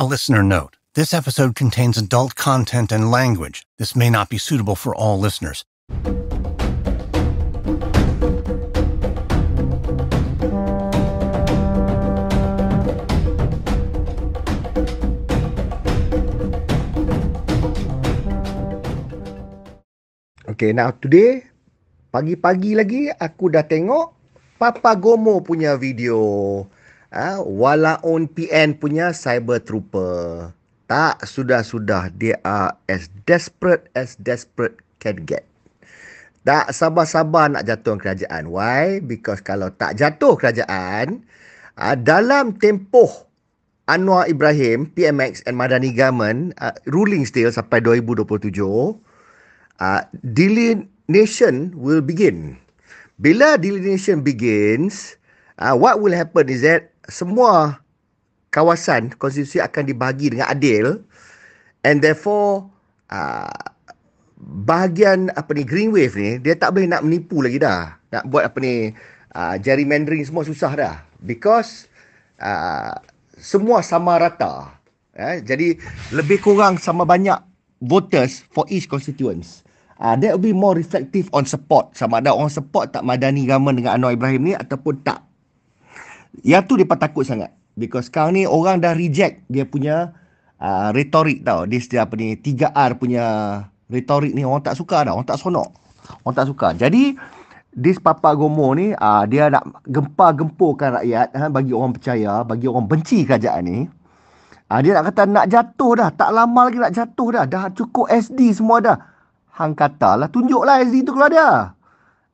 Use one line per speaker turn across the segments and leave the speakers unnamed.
listener note. This episode contains adult content and language. This may not be suitable for all listeners.
Okay, now today, pagi-pagi lagi aku dah tengok Papa Gomo punya video. Walaun PN punya cyber trooper. Tak sudah-sudah, they are as desperate can get. Tak sabar-sabar nak jatuh kerajaan. Why? Because kalau tak jatuh kerajaan, dalam tempoh Anwar Ibrahim, PMX and Madani government, ruling still sampai 2027, delineation will begin. Bila delineation begins, what will happen is that semua kawasan konstitusi akan dibahagi dengan adil, and therefore bahagian green wave ni dia tak boleh nak menipu lagi dah. Nak buat gerrymandering semua susah dah, because semua sama rata. Jadi lebih kurang sama banyak voters for each constituents. That will be more reflective on support. Sama ada orang support tak Madani government dengan Anwar Ibrahim ni ataupun tak. Yang tu dia takut sangat. Because sekarang ni orang dah reject dia punya retorik tau. Dia 3R punya retorik ni orang tak suka dah. Orang tak sonok. Orang tak suka. Jadi this Papa Gomo ni dia nak gempur-gempurkan rakyat, bagi orang percaya, bagi orang benci kerajaan ni. Dia nak kata nak jatuh dah. Tak lama lagi nak jatuh dah. Dah cukup SD semua dah. Hang katalah, tunjuklah SD tu kalau ada.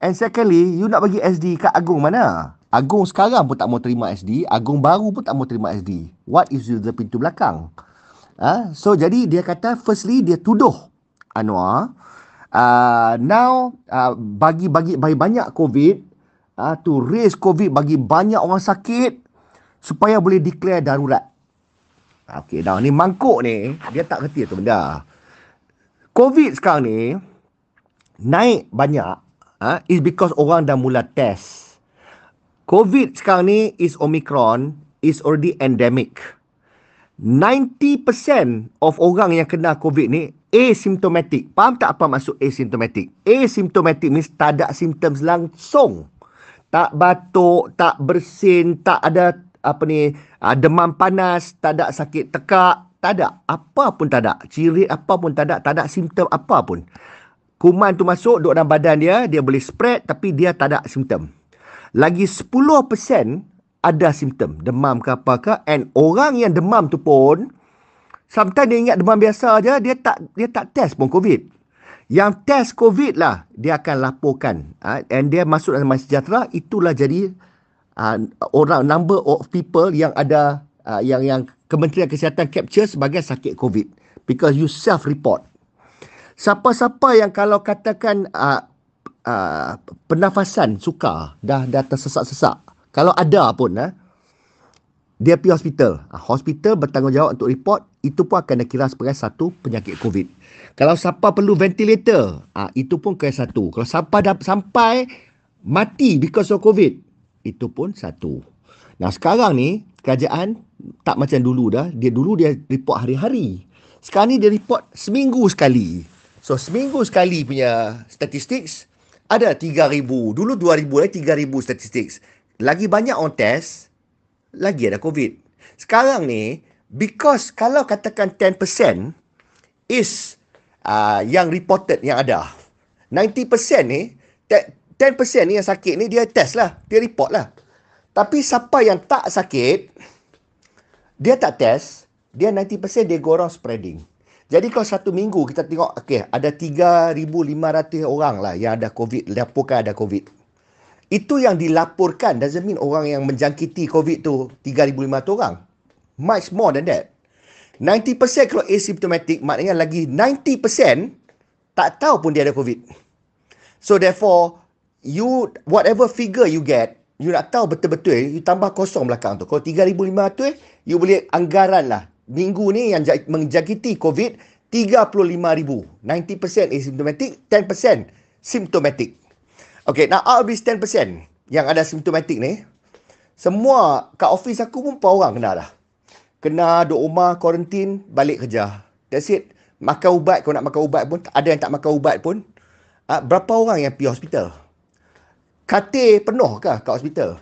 And secondly, you nak bagi SD kat Agong mana? Agong sekarang pun tak mau terima SD. Agong baru pun tak mau terima SD. What is the pintu belakang? So, jadi dia kata, firstly, dia tuduh Anwar. Now, bagi banyak COVID, to raise COVID, bagi banyak orang sakit, supaya boleh declare darurat. Okay, dah ni mangkuk ni, dia tak kerti tu benda. COVID sekarang ni naik banyak is because orang dah mula test. COVID sekarang ni is Omicron, is already endemic. 90% of orang yang kena COVID ni asymptomatic. Faham tak apa maksud asymptomatic? Asymptomatic means tak ada symptoms langsung. Tak batuk, tak bersin, tak ada demam panas, tak ada sakit tekak. Tak ada. Apa pun tak ada. Ciri apa pun tak ada. Tak ada simptom apa pun. Kuman tu masuk, duduk dalam badan dia. Dia boleh spread tapi dia tak ada simptom. Lagi 10% ada simptom. Demam ke apa ke. And orang yang demam tu pun, sometimes dia ingat demam biasa je. Dia tak test pun COVID. Yang test COVID lah, dia akan laporkan. And dia masuk dalam MySejahtera. Itulah jadi number of people yang ada, yang Kementerian Kesihatan capture sebagai sakit COVID. Because you self-report. Siapa-siapa yang kalau katakan pernafasan sukar, dah tersesak-sesak. Kalau ada pun, dia pergi hospital. Hospital bertanggungjawab untuk report. Itu pun akan dikira sebagai satu penyakit COVID. Kalau siapa perlu ventilator, itu pun ke satu. Kalau sampai mati because of COVID, itu pun satu. Nah sekarang ni, kerajaan tak macam dulu dah. Dulu dia report hari-hari. Sekarang ni dia report seminggu sekali. So seminggu sekali punya statistics ada 3,000. Dulu 2,000 lagi 3,000 statistics. Lagi banyak on test, lagi ada COVID. Sekarang ni, because kalau katakan 10% is yang reported yang ada. 90% ni, 10% ni yang sakit ni dia test lah. Dia report lah. Tapi siapa yang tak sakit, dia tak test, dia 90% dia go around spreading. Jadi kalau satu minggu kita tengok, ada 3,500 orang lah yang ada COVID, laporkan ada COVID. Itu yang dilaporkan, doesn't mean orang yang menjangkiti COVID tu 3,500 orang. Much more than that. 90% kalau asymptomatic, maknanya lagi 90% tak tahu pun dia ada COVID. So therefore, whatever figure you get, you nak tahu betul-betul, you tambah kosong belakang tu. Kalau 3,500, you boleh anggaran lah. Minggu ni yang menjangkiti COVID, 35,000. 90% asymptomatic, 10% symptomatic. Okay, now out of this 10% yang ada symptomatic ni, semua kat office aku pun 4 orang kena dah. kena duduk rumah, kuarantin, balik kerja. That's it. Makan ubat, kau nak makan ubat pun, ada yang tak makan ubat pun. Berapa orang yang pergi hospital? Katil penuh ke kat hospital?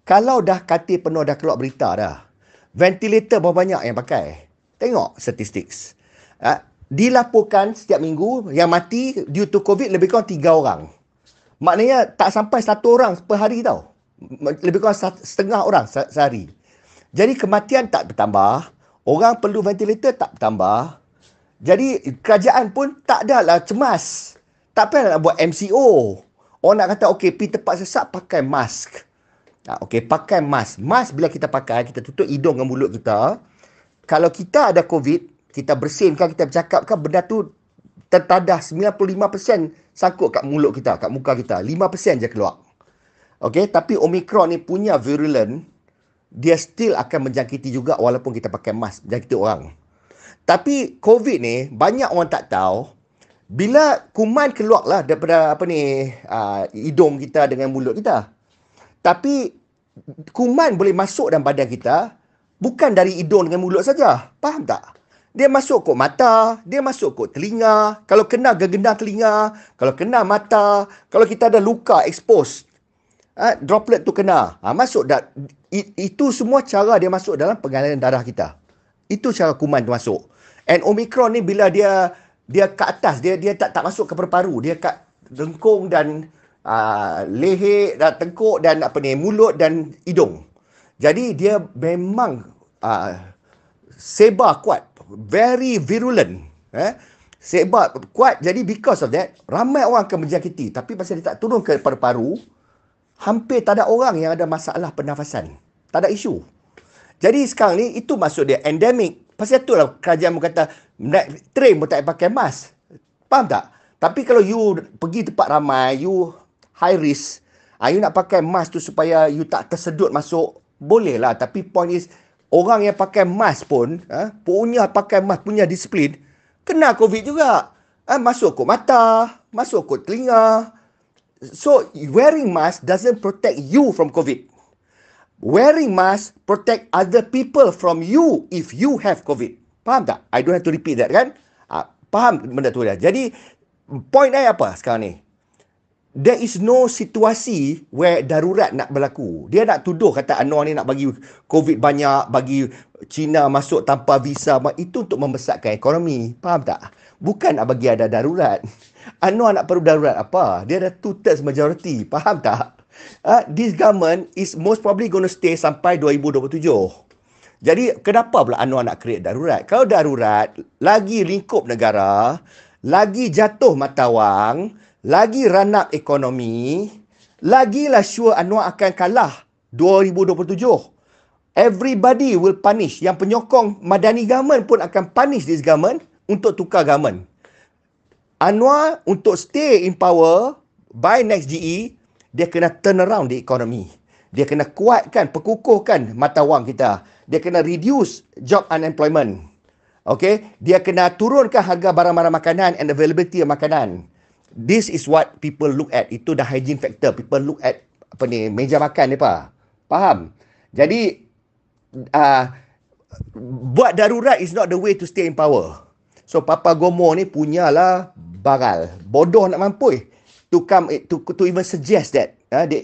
Kalau dah katil penuh, dah keluar berita dah. Ventilator berapa banyak yang pakai? Tengok statistik. Dilaporkan setiap minggu yang mati due to COVID lebih kurang 3 orang. Maknanya tak sampai 1 orang per hari tau. Lebih kurang setengah orang sehari. Jadi kematian tak bertambah. Orang perlu ventilator tak bertambah. Jadi kerajaan pun tak adalah cemas. Tak payah nak buat MCO. Orang nak kata, okey, pergi tempat sesak, pakai mask. Okey, pakai mask. Mask bila kita pakai, kita tutup hidung dan mulut kita. Kalau kita ada COVID, kita bersinkan, kita bercakapkan, benda tu tertadah 95% sangkut kat mulut kita, kat muka kita. 5% je keluar. Okey, tapi Omicron ni punya virulent, dia still akan menjangkiti juga walaupun kita pakai mask, menjangkiti orang. Tapi COVID ni, banyak orang tak tahu, bila kuman keluarlah daripada hidung kita dengan mulut kita. Tapi kuman boleh masuk dalam badan kita bukan dari hidung dengan mulut saja. Faham tak? Dia masuk kot mata, dia masuk kot telinga. Kalau kena gegendang telinga, kalau kena mata, kalau kita ada luka expose, droplet tu kena, masuk dah. Itu semua cara dia masuk dalam pengaliran darah kita. Itu cara kuman tu masuk. And Omicron ni bila dia ke atas, dia tak masuk ke paru-paru, dia kat dengkung dan leher dan tengkuk dan mulut dan hidung. Jadi dia memang sebar kuat, very virulent. Sebar kuat. Jadi because of that, ramai orang akan menjangkiti. Tapi pasal dia tak turun ke paru-paru, hampir tak ada orang yang ada masalah pernafasan. Tak ada isu. Jadi sekarang ni itu maksud dia endemik. Pasal itulah kerajaan berkata naik train pun tak pakai mask. Faham tak? Tapi kalau you pergi tempat ramai, you high risk, you nak pakai mask tu supaya you tak tersedut masuk, boleh lah. Tapi point is, orang yang pakai mask pun, punya pakai mask, punya disiplin, kena COVID juga. Masuk kot mata, masuk kot telinga. So, wearing mask doesn't protect you from COVID. Wearing mask protect other people from you if you have COVID. Faham tak? I don't have to repeat that kan? Faham benda tu dah. Jadi, point saya apa sekarang ni? There is no situasi where darurat nak berlaku. Dia nak tuduh kata Anwar ni nak bagi COVID banyak, bagi China masuk tanpa visa. Itu untuk membesarkan ekonomi. Faham tak? Bukan nak bagi ada darurat. Anwar nak perlu darurat apa? Dia ada 2/3 majority. Faham tak? This government is most probably going to stay sampai 2027. Jadi, kenapa pula Anwar nak create darurat? Kalau darurat, lagi lingkup negara, lagi jatuh mata wang, lagi run up ekonomi, lagilah sure Anwar akan kalah 2027. Everybody will punish. Yang penyokong Madani government pun akan punish this government untuk tukar government. Anwar untuk stay in power by next GE, dia kena turn around di ekonomi. Dia kena kuatkan, perkukuhkan mata wang kita. Dia kena reduce job unemployment. Okay? Dia kena turunkan harga barang-barang makanan and availability of makanan. This is what people look at. Itu dah hygiene factor. People look at meja makan ni apa. Faham? Jadi, buat darurat is not the way to stay in power. So, Papa Gomo ni punyalah baral. Bodoh nak mampu to even suggest that.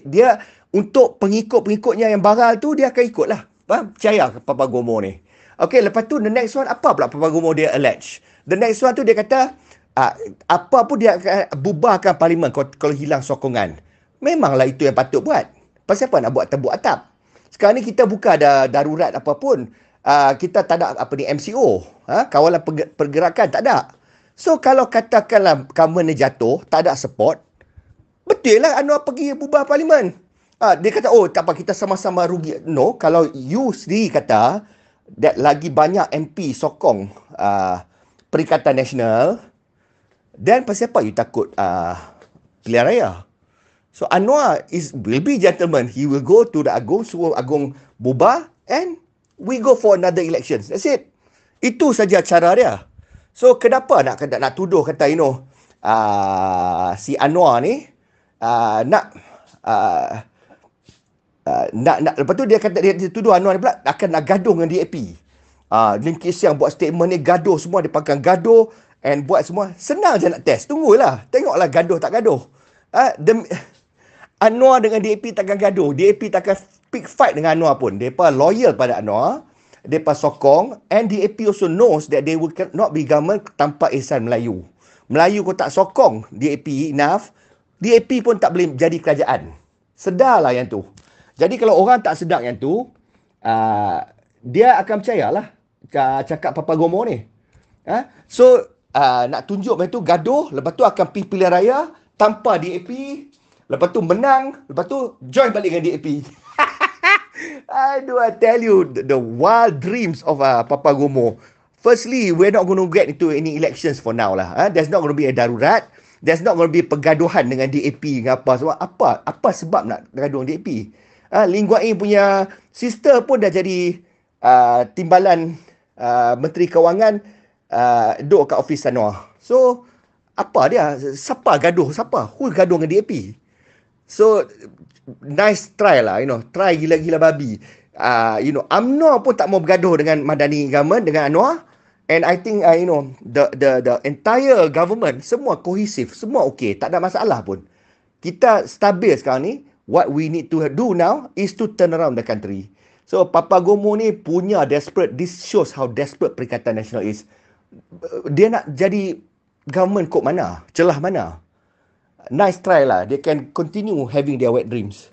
Dia untuk pengikut-pengikutnya yang baral tu, dia akan ikutlah. Faham? Percaya Papa Gomo ni. Okay, lepas tu the next one, apa pula Papa Gomo dia allege? The next one tu dia kata, apa pun dia akan bubarkan parlimen kalau hilang sokongan. Memanglah itu yang patut buat. Pasal apa nak buat tembok atap? Sekarang ni kita bukan ada darurat apapun. Kita tak ada MCO. Kawalan pergerakan tak ada. So kalau katakanlah government ni jatuh, tak ada support, betul lah Anwar pergi bubar parlimen. Dia kata, oh tak apa, kita sama-sama rugi. No, kalau you sendiri kata that lagi banyak MP sokong Perikatan Nasional, then pasal apa you takut pilihan raya? So Anwar will be gentleman. He will go to the Agong, suruh Agong bubar, and we go for another election. That's it. Itu saja cara dia. So kenapa nak tuduh kata si Anwar ni nak lepas tu dia kata, dia tuduh Anwar ni pula akan nak gaduh dengan DAP. Lim Kee Siang buat statement ni, gaduh semua, dia pakai gaduh and buat semua. Senang je nak test. Tunggulah. Tengoklah gaduh tak gaduh. Anwar dengan DAP takkan gaduh. DAP takkan pick fight dengan Anwar pun. Mereka loyal pada Anwar. Mereka sokong. And DAP also knows that they will not be government tanpa Ihsan Melayu. Melayu kau tak sokong DAP enough, DAP pun tak boleh jadi kerajaan. Sedarlah yang tu. Jadi kalau orang tak sedar yang tu, dia akan percayalah cakap Papa Gomo ni. So, nak tunjuk macam tu gaduh, lepas tu akan pergi pilihan raya tanpa DAP, lepas tu menang, lepas tu join balik dengan DAP. I tell you, the wild dreams of Papa Gomo. Firstly, we're not going to get into any elections for now lah. There's not going to be a darurat. There's not going to be pergaduhan dengan DAP dengan apa semua. Apa sebab nak gaduh dengan DAP? Lim Guan Eng punya sister pun dah jadi timbalan Menteri Kewangan, duduk kat ofis Anwar. So, apa dia? Siapa gaduh? Siapa? Who gaduh dengan DAP? So, nice try lah, try gila-gila babi. UMNO pun tak mau bergaduh dengan Madani government, dengan Anwar. And I think, the entire government, semua kohesif, semua okey. Tak ada masalah pun. Kita stabil sekarang ni. What we need to do now is to turn around the country. So, Papa Gomo ni punya desperate. This shows how desperate Perikatan Nasional is. Dia nak jadi government kod mana? Celah mana? Nice try lah. They can continue having their wet dreams.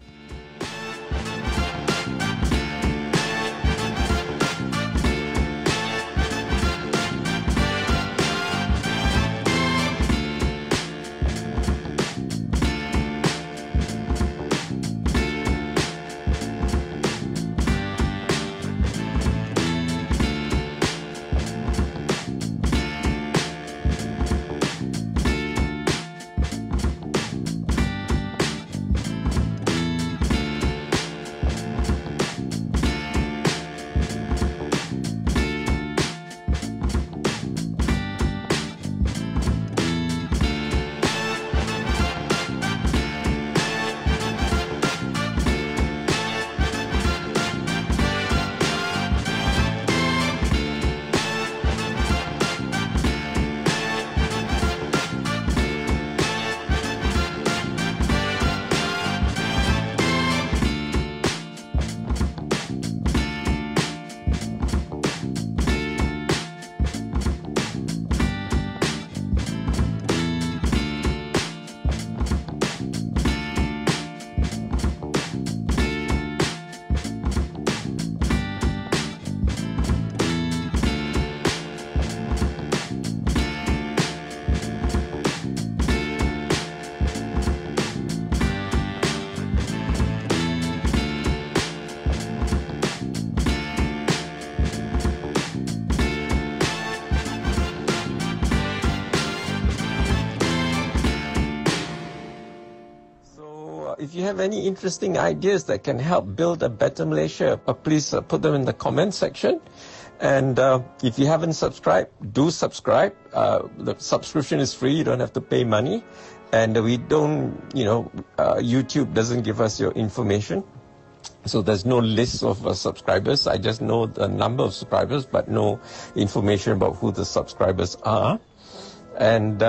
If you have any interesting ideas that can help build a better Malaysia, please put them in the comment section. And if you haven't subscribed, do subscribe. The subscription is free. You don't have to pay money. And we don't, YouTube doesn't give us your information. So there's no list of subscribers. I just know the number of subscribers, but no information about who the subscribers are. And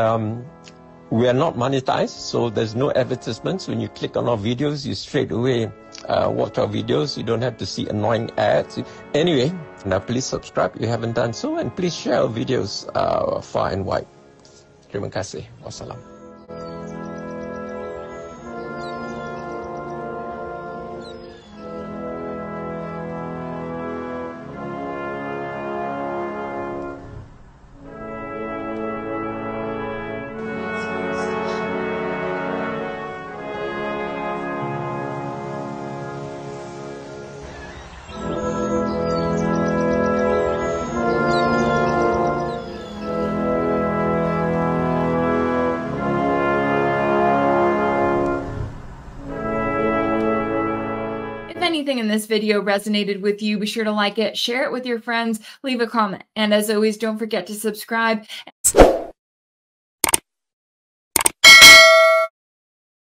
we are not monetized, so there's no advertisements. When you click on our videos, you straight away watch our videos. You don't have to see annoying ads. Anyway, now please subscribe if you haven't done so, and please share our videos far and wide. Terima kasih. Wassalam.
Anything in this video resonated with you, be sure to like it, share it with your friends, leave a comment, and as always, don't forget to subscribe.